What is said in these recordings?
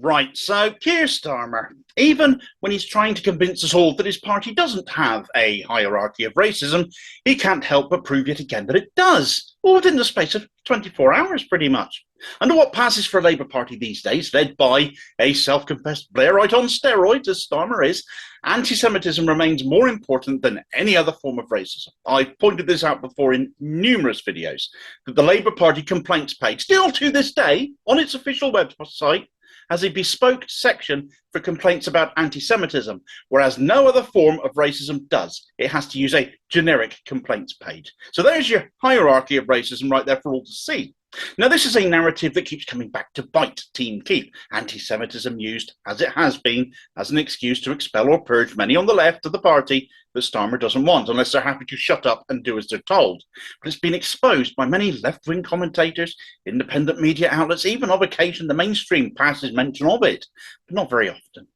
Right, so Keir Starmer, even when he's trying to convince us all that his party doesn't have a hierarchy of racism, he can't help but prove yet again that it does, all within the space of 24 hours, pretty much. Under what passes for a Labour Party these days, led by a self-confessed Blairite on steroids, as Starmer is, anti-Semitism remains more important than any other form of racism. I've pointed this out before in numerous videos, that the Labour Party complaints page, still to this day, on its official website, has a bespoke section for complaints about anti-Semitism, whereas no other form of racism does. It has to use a generic complaints page. So there's your hierarchy of racism right there for all to see. Now, this is a narrative that keeps coming back to bite Team Keep. Anti-Semitism used, as it has been, as an excuse to expel or purge many on the left of the party that Starmer doesn't want, unless they're happy to shut up and do as they're told. But it's been exposed by many left-wing commentators, independent media outlets, even of occasion the mainstream passes mention of it, but not very often.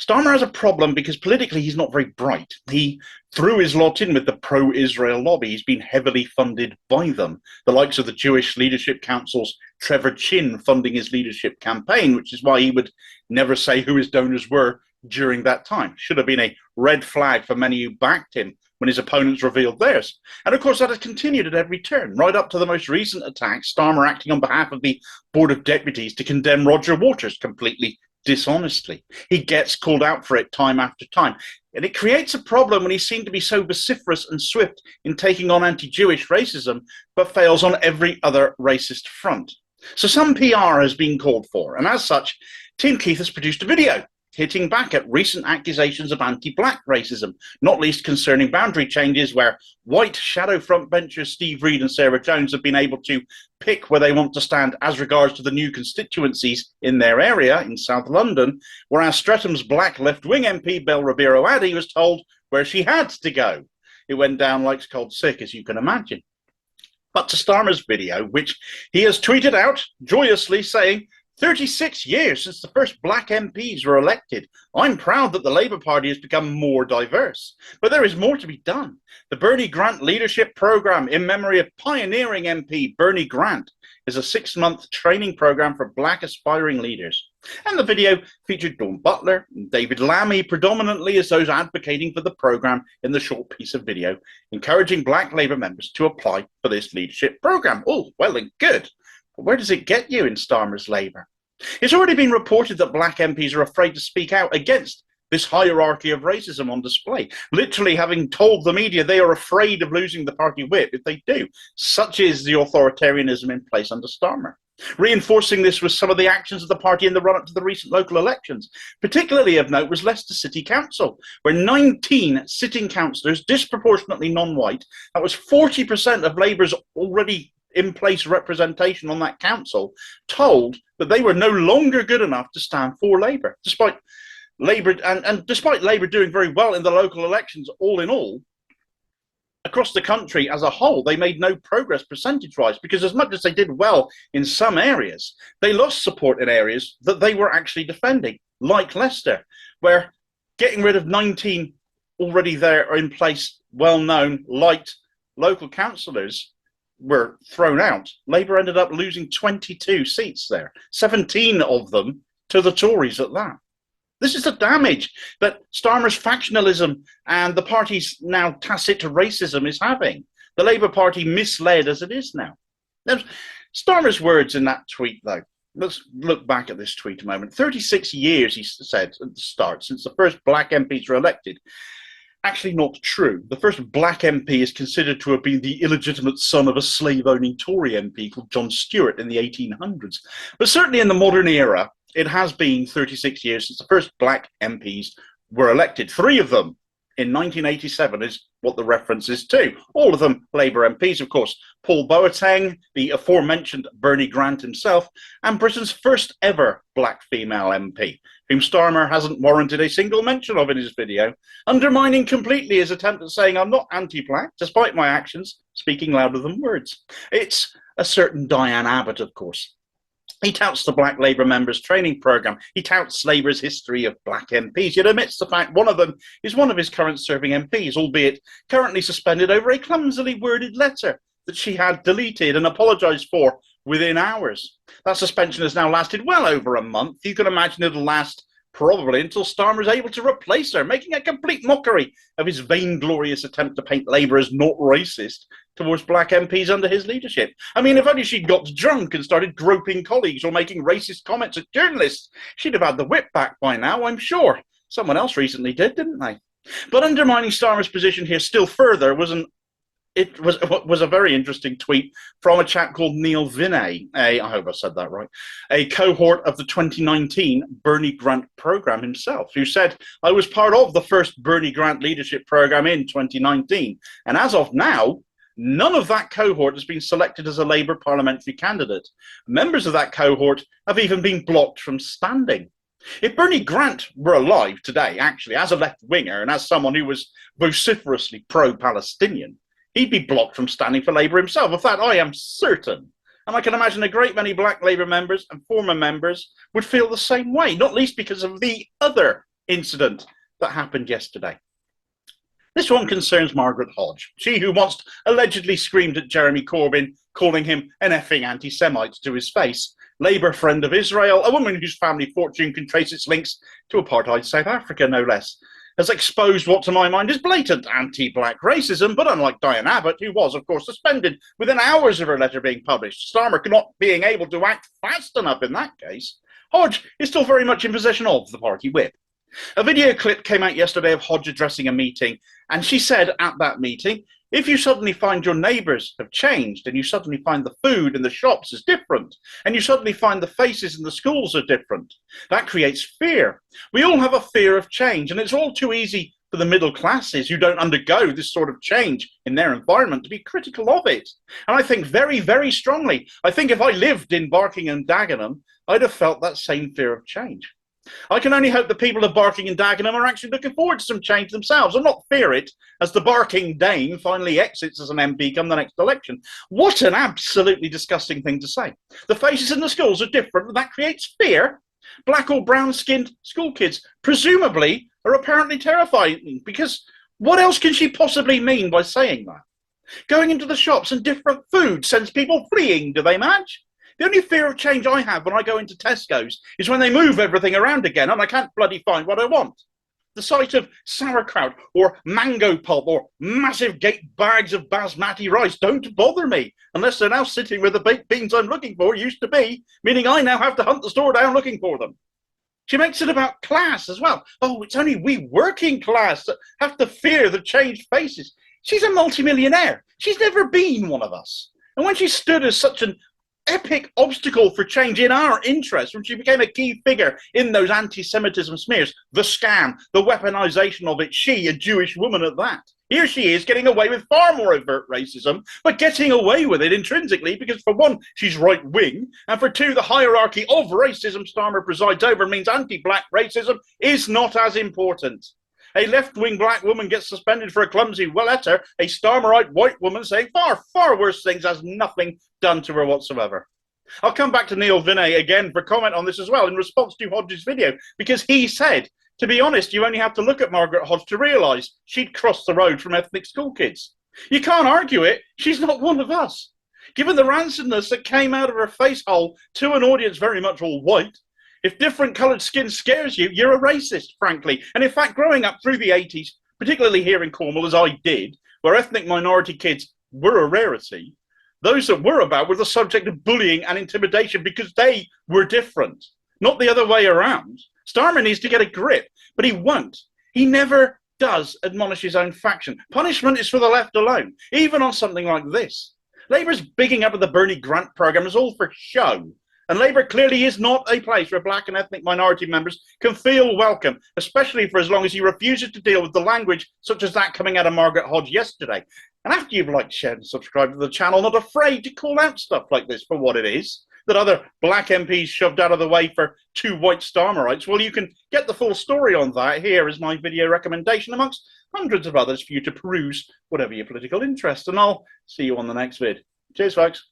Starmer has a problem because politically he's not very bright. He threw his lot in with the pro-Israel lobby. He's been heavily funded by them. The likes of the Jewish Leadership Council's Trevor Chin funding his leadership campaign, which is why he would never say who his donors were during that time. Should have been a red flag for many who backed him when his opponents revealed theirs. And of course that has continued at every turn, right up to the most recent attack, Starmer acting on behalf of the Board of Deputies to condemn Roger Waters completely dishonestly. He gets called out for it time after time. And it creates a problem when he seemed to be so vociferous and swift in taking on anti-Jewish racism, but fails on every other racist front. So some PR has been called for, and as such, Team Keith has produced a video hitting back at recent accusations of anti-black racism, not least concerning boundary changes where white shadow frontbenchers Steve Reed and Sarah Jones have been able to pick where they want to stand as regards to the new constituencies in their area in South London, whereas Stretham's black left-wing MP Bel Ribeiro Addy was told where she had to go. It went down like cold sick, as you can imagine. But to Starmer's video, which he has tweeted out joyously saying, 36 years since the first black MPs were elected. I'm proud that the Labour Party has become more diverse. But there is more to be done. The Bernie Grant Leadership Programme in memory of pioneering MP Bernie Grant is a 6-month training programme for black aspiring leaders. And the video featured Dawn Butler and David Lammy predominantly as those advocating for the programme in the short piece of video, encouraging black Labour members to apply for this leadership programme. Oh, well and good. But where does it get you in Starmer's Labour? It's already been reported that black MPs are afraid to speak out against this hierarchy of racism on display, literally having told the media they are afraid of losing the party whip if they do. Such is the authoritarianism in place under Starmer. Reinforcing this was some of the actions of the party in the run-up to the recent local elections. Particularly of note was Leicester City Council, where 19 sitting councillors, disproportionately non-white, that was 40% of Labour's already in place representation on that council, told that they were no longer good enough to stand for Labour, despite Labour and despite Labour doing very well in the local elections. All in all, across the country as a whole, they made no progress percentage-wise, because as much as they did well in some areas, they lost support in areas that they were actually defending, like Leicester, where getting rid of 19 already there or in place, well-known, light local councillors were thrown out. Labour ended up losing 22 seats there, 17 of them to the Tories at that. This is the damage that Starmer's factionalism and the party's now tacit racism is having. The Labour Party misled as it is now. Now, Starmer's words in that tweet, though, let's look back at this tweet a moment. 36 years, he said at the start, since the first black MPs were elected. Actually not true. The first black MP is considered to have been the illegitimate son of a slave-owning Tory MP called John Stewart in the 1800s. But certainly in the modern era, it has been 36 years since the first black MPs were elected. 3 of them in 1987 is what the reference is to. All of them Labour MPs, of course. Paul Boateng, the aforementioned Bernie Grant himself, and Britain's first ever black female MP, whom Starmer hasn't warranted a single mention of in his video, undermining completely his attempt at saying I'm not anti-black, despite my actions speaking louder than words. It's a certain Diane Abbott, of course. He touts the black Labour members' training programme. He touts Labour's history of black MPs, yet omits the fact one of them is one of his current serving MPs, albeit currently suspended over a clumsily worded letter that she had deleted and apologised for within hours. That suspension has now lasted well over a month. You can imagine it'll last probably until Starmer is able to replace her, making a complete mockery of his vainglorious attempt to paint Labour as not racist towards black MPs under his leadership. I mean, if only she'd got drunk and started groping colleagues or making racist comments at journalists, she'd have had the whip back by now, I'm sure. Someone else recently did, didn't they? But undermining Starmer's position here still further was a very interesting tweet from a chap called Neil Vinay, I hope I said that right, a cohort of the 2019 Bernie Grant program himself, who said, I was part of the first Bernie Grant leadership program in 2019, and as of now, none of that cohort has been selected as a Labour parliamentary candidate. Members of that cohort have even been blocked from standing. If Bernie Grant were alive today, actually, as a left-winger and as someone who was vociferously pro-Palestinian, he'd be blocked from standing for Labour himself. Of that, I am certain. And I can imagine a great many black Labour members and former members would feel the same way, not least because of the other incident that happened yesterday. This one concerns Margaret Hodge, she who once allegedly screamed at Jeremy Corbyn, calling him an effing anti-Semite to his face. Labour friend of Israel, a woman whose family fortune can trace its links to apartheid South Africa, no less, has exposed what to my mind is blatant anti-black racism, but unlike Diane Abbott, who was, of course, suspended within hours of her letter being published, Starmer not being able to act fast enough in that case, Hodge is still very much in possession of the party whip. A video clip came out yesterday of Hodge addressing a meeting, and she said at that meeting, if you suddenly find your neighbours have changed, and you suddenly find the food in the shops is different, and you suddenly find the faces in the schools are different, that creates fear. We all have a fear of change, and it's all too easy for the middle classes who don't undergo this sort of change in their environment to be critical of it. And I think very, very strongly, I think if I lived in Barking and Dagenham, I'd have felt that same fear of change. I can only hope the people of Barking and Dagenham are actually looking forward to some change themselves and not fear it as the Barking Dane finally exits as an MP come the next election. What an absolutely disgusting thing to say. The faces in the schools are different and that creates fear. Black or brown-skinned school kids, presumably, are apparently terrifying because what else can she possibly mean by saying that? Going into the shops and different food sends people fleeing, do they match? The only fear of change I have when I go into Tesco's is when they move everything around again and I can't bloody find what I want. The sight of sauerkraut or mango pulp or massive bags of basmati rice don't bother me unless they're now sitting where the baked beans I'm looking for used to be, meaning I now have to hunt the store down looking for them. She makes it about class as well. Oh, it's only we working class that have to fear the changed faces. She's a multimillionaire. She's never been one of us. And when she stood as such an epic obstacle for change in our interest, when she became a key figure in those anti-Semitism smears, the scam, the weaponization of it, she, a Jewish woman at that. Here she is getting away with far more overt racism, but getting away with it intrinsically because for one, she's right-wing, and for two, the hierarchy of racism Starmer presides over means anti-black racism is not as important. A left-wing black woman gets suspended for a clumsy letter, a Starmerite white woman saying far, far worse things has nothing done to her whatsoever. I'll come back to Neil Vinay again for comment on this as well in response to Hodge's video, because he said, to be honest, you only have to look at Margaret Hodge to realise she'd crossed the road from ethnic school kids. You can't argue it, she's not one of us. Given the rancidness that came out of her face hole to an audience very much all white, if different coloured skin scares you, you're a racist, frankly. And in fact, growing up through the 80s, particularly here in Cornwall, as I did, where ethnic minority kids were a rarity, those that were about were the subject of bullying and intimidation because they were different, not the other way around. Starmer needs to get a grip, but he won't. He never does admonish his own faction. Punishment is for the left alone, even on something like this. Labour's bigging up of the Bernie Grant programme is all for show. And Labour clearly is not a place where black and ethnic minority members can feel welcome, especially for as long as he refuses to deal with the language such as that coming out of Margaret Hodge yesterday. And after you've liked, shared and subscribed to the channel, not afraid to call out stuff like this for what it is, that other black MPs shoved out of the way for two white Starmerites, well, you can get the full story on that. Here is my video recommendation amongst hundreds of others for you to peruse whatever your political interest. And I'll see you on the next vid. Cheers, folks.